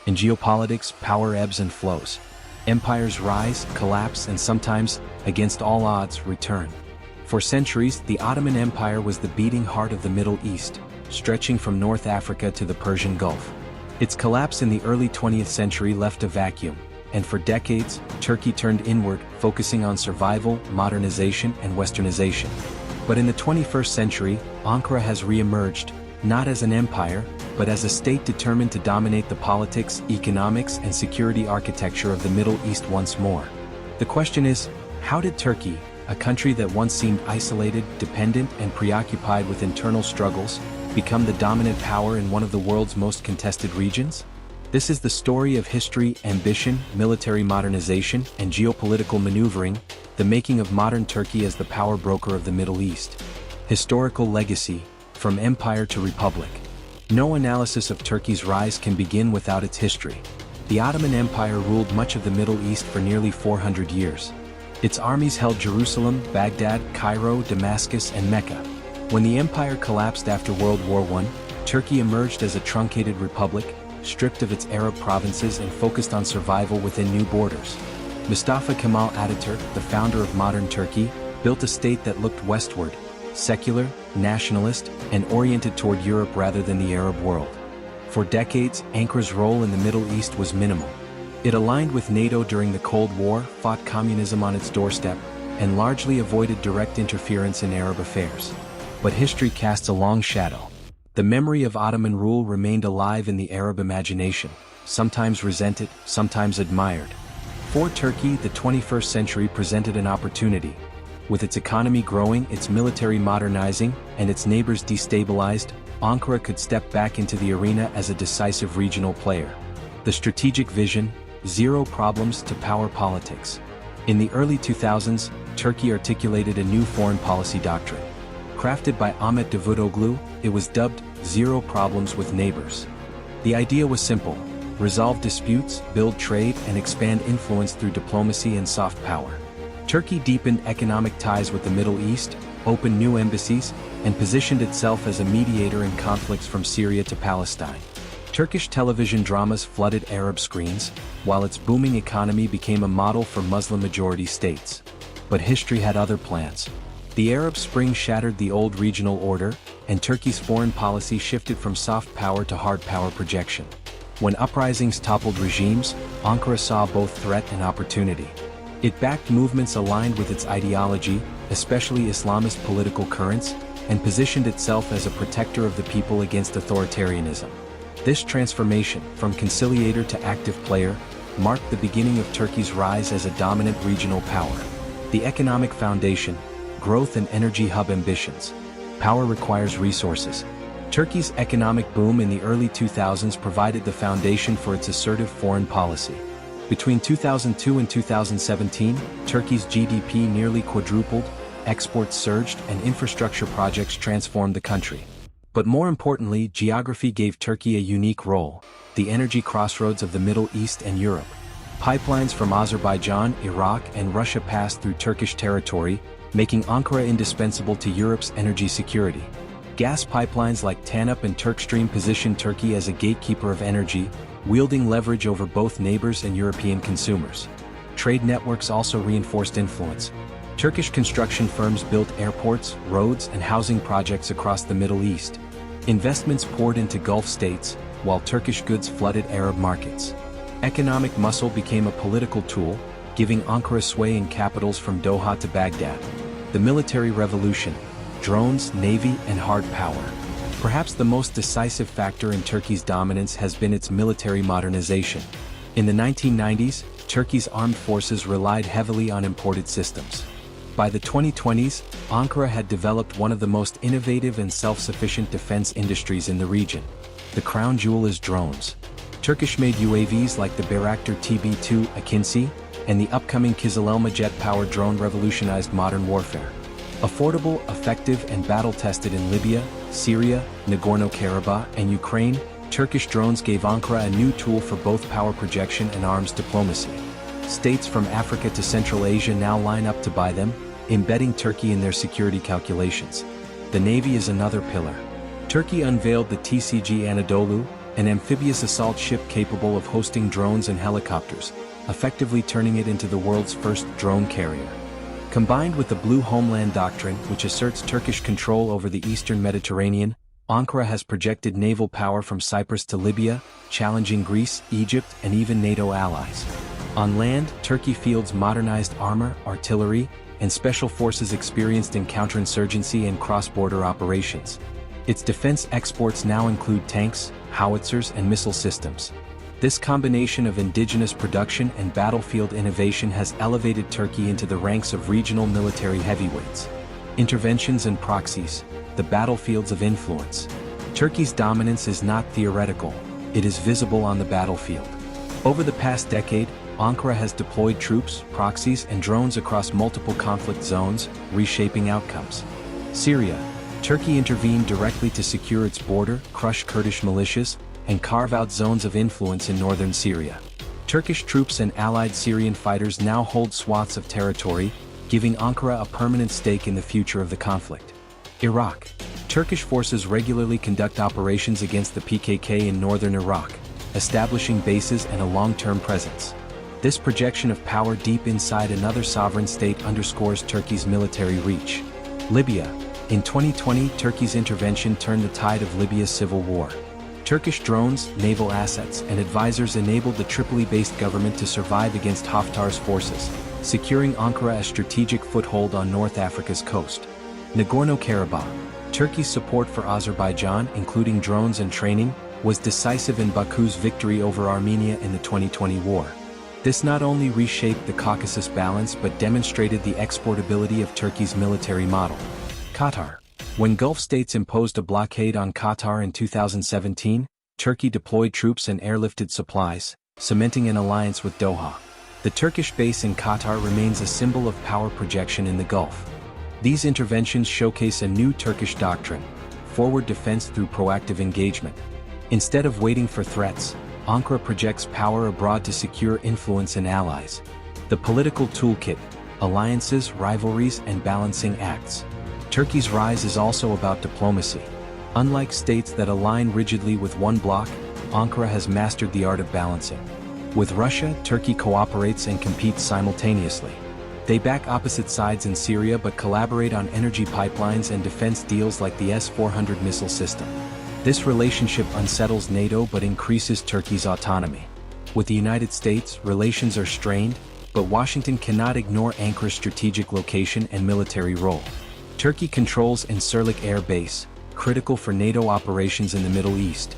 In geopolitics, power ebbs and flows. Empires rise, collapse, and sometimes, against all odds, return. For centuries, the Ottoman Empire was the beating heart of the Middle East, stretching from North Africa to the Persian Gulf. Its collapse in the early 20th century left a vacuum, and for decades, Turkey turned inward, focusing on survival, modernization, and westernization. But in the 21st century, Ankara has re-emerged, not as an empire, but as a state determined to dominate the politics, economics, and security architecture of the Middle East once more. The question is, how did Turkey, a country that once seemed isolated, dependent, and preoccupied with internal struggles, become the dominant power in one of the world's most contested regions? This is the story of history, ambition, military modernization, and geopolitical maneuvering, the making of modern Turkey as the power broker of the Middle East. Historical legacy, from empire to republic. No analysis of Turkey's rise can begin without its history. The Ottoman Empire ruled much of the Middle East for nearly 400 years. Its armies held Jerusalem, Baghdad, Cairo, Damascus, and Mecca. When the empire collapsed after World War I, Turkey emerged as a truncated republic, stripped of its Arab provinces and focused on survival within new borders. Mustafa Kemal Ataturk, the founder of modern Turkey, built a state that looked westward, secular, nationalist, and oriented toward Europe rather than the Arab world. For decades, Ankara's role in the Middle East was minimal. It aligned with NATO during the Cold War, fought communism on its doorstep, and largely avoided direct interference in Arab affairs. But history casts a long shadow. The memory of Ottoman rule remained alive in the Arab imagination, sometimes resented, sometimes admired. For Turkey, the 21st century presented an opportunity. With its economy growing, its military modernizing, and its neighbors destabilized, Ankara could step back into the arena as a decisive regional player. The strategic vision, zero problems to power politics. In the early 2000s, Turkey articulated a new foreign policy doctrine. Crafted by Ahmet Davutoglu, it was dubbed Zero Problems with Neighbors. The idea was simple: resolve disputes, build trade, and expand influence through diplomacy and soft power. Turkey deepened economic ties with the Middle East, opened new embassies, and positioned itself as a mediator in conflicts from Syria to Palestine. Turkish television dramas flooded Arab screens, while its booming economy became a model for Muslim-majority states. But history had other plans. The Arab Spring shattered the old regional order, and Turkey's foreign policy shifted from soft power to hard power projection. When uprisings toppled regimes, Ankara saw both threat and opportunity. It backed movements aligned with its ideology, especially Islamist political currents, and positioned itself as a protector of the people against authoritarianism. This transformation, from conciliator to active player, marked the beginning of Turkey's rise as a dominant regional power. The economic foundation, growth and energy hub ambitions. Power requires resources. Turkey's economic boom in the early 2000s provided the foundation for its assertive foreign policy. Between 2002 and 2017, Turkey's GDP nearly quadrupled, exports surged, and infrastructure projects transformed the country. But more importantly, geography gave Turkey a unique role, the energy crossroads of the Middle East and Europe. Pipelines from Azerbaijan, Iraq, and Russia passed through Turkish territory, making Ankara indispensable to Europe's energy security. Gas pipelines like TANAP and Turkstream positioned Turkey as a gatekeeper of energy, wielding leverage over both neighbors and European consumers. Trade networks also reinforced influence. Turkish construction firms built airports, roads, and housing projects across the Middle East. Investments poured into Gulf states, while Turkish goods flooded Arab markets. Economic muscle became a political tool, giving Ankara sway in capitals from Doha to Baghdad. The military revolution, drones, navy, and hard power. Perhaps the most decisive factor in Turkey's dominance has been its military modernization. In the 1990s, Turkey's armed forces relied heavily on imported systems. By the 2020s, Ankara had developed one of the most innovative and self-sufficient defense industries in the region. The crown jewel is drones. Turkish-made UAVs like the Bayraktar TB2 Akinci and the upcoming Kızılelma jet-powered drone revolutionized modern warfare. Affordable, effective, and battle-tested in Libya, Syria, Nagorno-Karabakh, and Ukraine, Turkish drones gave Ankara a new tool for both power projection and arms diplomacy. States from Africa to Central Asia now line up to buy them, embedding Turkey in their security calculations. The Navy is another pillar. Turkey unveiled the TCG Anadolu, an amphibious assault ship capable of hosting drones and helicopters, effectively turning it into the world's first drone carrier. Combined with the Blue Homeland Doctrine, which asserts Turkish control over the eastern Mediterranean, Ankara has projected naval power from Cyprus to Libya, challenging Greece, Egypt, and even NATO allies. On land, Turkey fields modernized armor, artillery, and special forces experienced in counterinsurgency and cross-border operations. Its defense exports now include tanks, howitzers, and missile systems. This combination of indigenous production and battlefield innovation has elevated Turkey into the ranks of regional military heavyweights. Interventions and proxies, the battlefields of influence. Turkey's dominance is not theoretical, it is visible on the battlefield. Over the past decade, Ankara has deployed troops, proxies, and drones across multiple conflict zones, reshaping outcomes. Syria, Turkey intervened directly to secure its border, crush Kurdish militias, and carve out zones of influence in northern Syria. Turkish troops and allied Syrian fighters now hold swaths of territory, giving Ankara a permanent stake in the future of the conflict. Iraq, Turkish forces regularly conduct operations against the PKK in northern Iraq, establishing bases and a long-term presence. This projection of power deep inside another sovereign state underscores Turkey's military reach. Libya, in 2020, Turkey's intervention turned the tide of Libya's civil war. Turkish drones, naval assets, and advisors enabled the Tripoli-based government to survive against Haftar's forces, securing Ankara a strategic foothold on North Africa's coast. Nagorno-Karabakh, Turkey's support for Azerbaijan, including drones and training, was decisive in Baku's victory over Armenia in the 2020 war. This not only reshaped the Caucasus balance but demonstrated the exportability of Turkey's military model. Qatar. When Gulf states imposed a blockade on Qatar in 2017, Turkey deployed troops and airlifted supplies, cementing an alliance with Doha. The Turkish base in Qatar remains a symbol of power projection in the Gulf. These interventions showcase a new Turkish doctrine: forward defense through proactive engagement. Instead of waiting for threats, Ankara projects power abroad to secure influence and allies. The political toolkit: alliances, rivalries, and balancing acts. Turkey's rise is also about diplomacy. Unlike states that align rigidly with one bloc, Ankara has mastered the art of balancing. With Russia, Turkey cooperates and competes simultaneously. They back opposite sides in Syria but collaborate on energy pipelines and defense deals like the S-400 missile system. This relationship unsettles NATO but increases Turkey's autonomy. With the United States, relations are strained, but Washington cannot ignore Ankara's strategic location and military role. Turkey controls Incirlik Air Base, critical for NATO operations in the Middle East.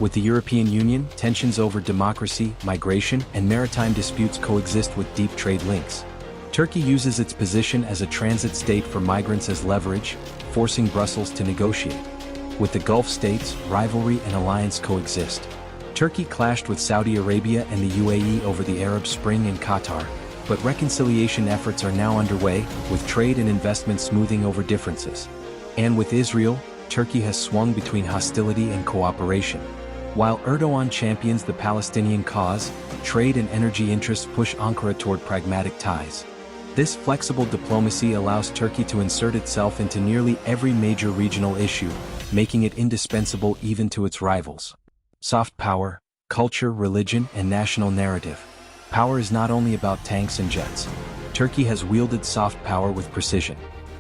With the European Union, tensions over democracy, migration, and maritime disputes coexist with deep trade links. Turkey uses its position as a transit state for migrants as leverage, forcing Brussels to negotiate. With the Gulf states, rivalry and alliance coexist. Turkey clashed with Saudi Arabia and the UAE over the Arab Spring and Qatar, but reconciliation efforts are now underway, with trade and investment smoothing over differences. And with Israel, Turkey has swung between hostility and cooperation. While Erdoğan champions the Palestinian cause, trade and energy interests push Ankara toward pragmatic ties. This flexible diplomacy allows Turkey to insert itself into nearly every major regional issue, making it indispensable even to its rivals. Soft power, culture, religion, and national narrative. Power is not only about tanks and jets. Turkey has wielded soft power with precision.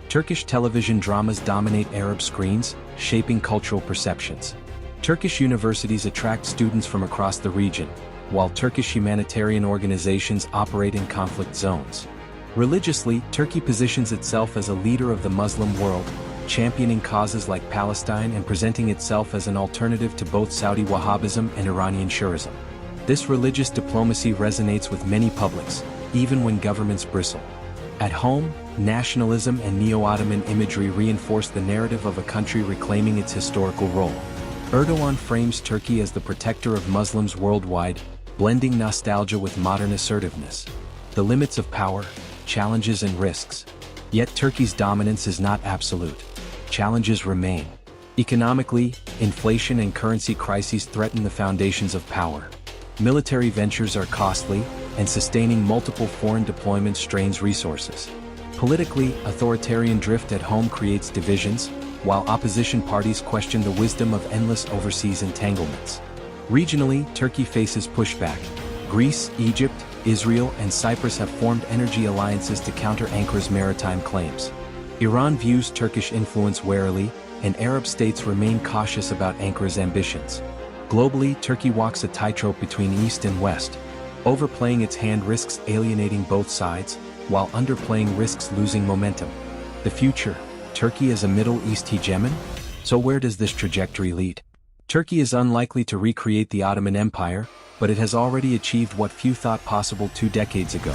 Turkish television dramas dominate Arab screens, shaping cultural perceptions. Turkish universities attract students from across the region, while Turkish humanitarian organizations operate in conflict zones. Religiously, Turkey positions itself as a leader of the Muslim world, championing causes like Palestine and presenting itself as an alternative to both Saudi Wahhabism and Iranian Shi'ism. This religious diplomacy resonates with many publics, even when governments bristle. At home, nationalism and neo-Ottoman imagery reinforce the narrative of a country reclaiming its historical role. Erdoğan frames Turkey as the protector of Muslims worldwide, blending nostalgia with modern assertiveness. The limits of power, challenges and risks. Yet Turkey's dominance is not absolute. Challenges remain. Economically, inflation and currency crises threaten the foundations of power. Military ventures are costly, and sustaining multiple foreign deployments strains resources. Politically, authoritarian drift at home creates divisions, while opposition parties question the wisdom of endless overseas entanglements. Regionally, Turkey faces pushback. Greece, Egypt, Israel, and Cyprus have formed energy alliances to counter Ankara's maritime claims. Iran views Turkish influence warily, and Arab states remain cautious about Ankara's ambitions. Globally, Turkey walks a tightrope between East and West. Overplaying its hand risks alienating both sides, while underplaying risks losing momentum. The future: Turkey as a Middle East hegemon? So where does this trajectory lead? Turkey is unlikely to recreate the Ottoman Empire, but it has already achieved what few thought possible 2 decades ago.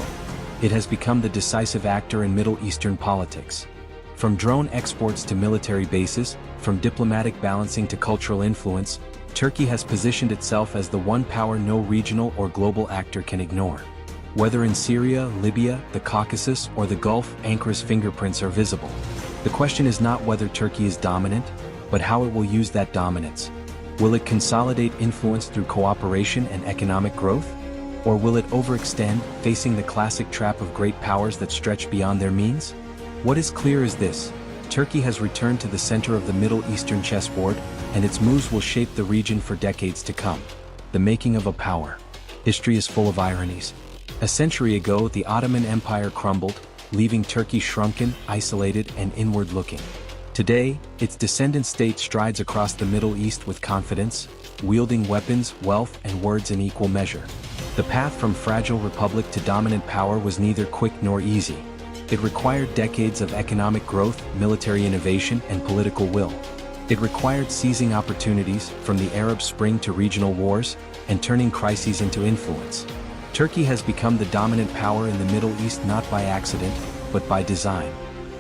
It has become the decisive actor in Middle Eastern politics. From drone exports to military bases, from diplomatic balancing to cultural influence, Turkey has positioned itself as the one power no regional or global actor can ignore. Whether in Syria, Libya, the Caucasus, or the Gulf, Ankara's fingerprints are visible. The question is not whether Turkey is dominant, but how it will use that dominance. Will it consolidate influence through cooperation and economic growth? Or will it overextend, facing the classic trap of great powers that stretch beyond their means? What is clear is this: Turkey has returned to the center of the Middle Eastern chessboard, and its moves will shape the region for decades to come. The making of a power. History is full of ironies. A century ago, the Ottoman Empire crumbled, leaving Turkey shrunken, isolated, and inward-looking. Today, its descendant state strides across the Middle East with confidence, wielding weapons, wealth, and words in equal measure. The path from fragile republic to dominant power was neither quick nor easy. It required decades of economic growth, military innovation, and political will. It required seizing opportunities, from the Arab Spring to regional wars, and turning crises into influence. Turkey has become the dominant power in the Middle East not by accident, but by design.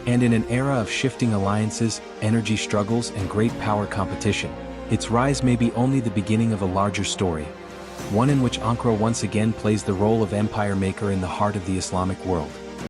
And in an era of shifting alliances, energy struggles, and great power competition, its rise may be only the beginning of a larger story, one in which Ankara once again plays the role of empire maker in the heart of the Islamic world.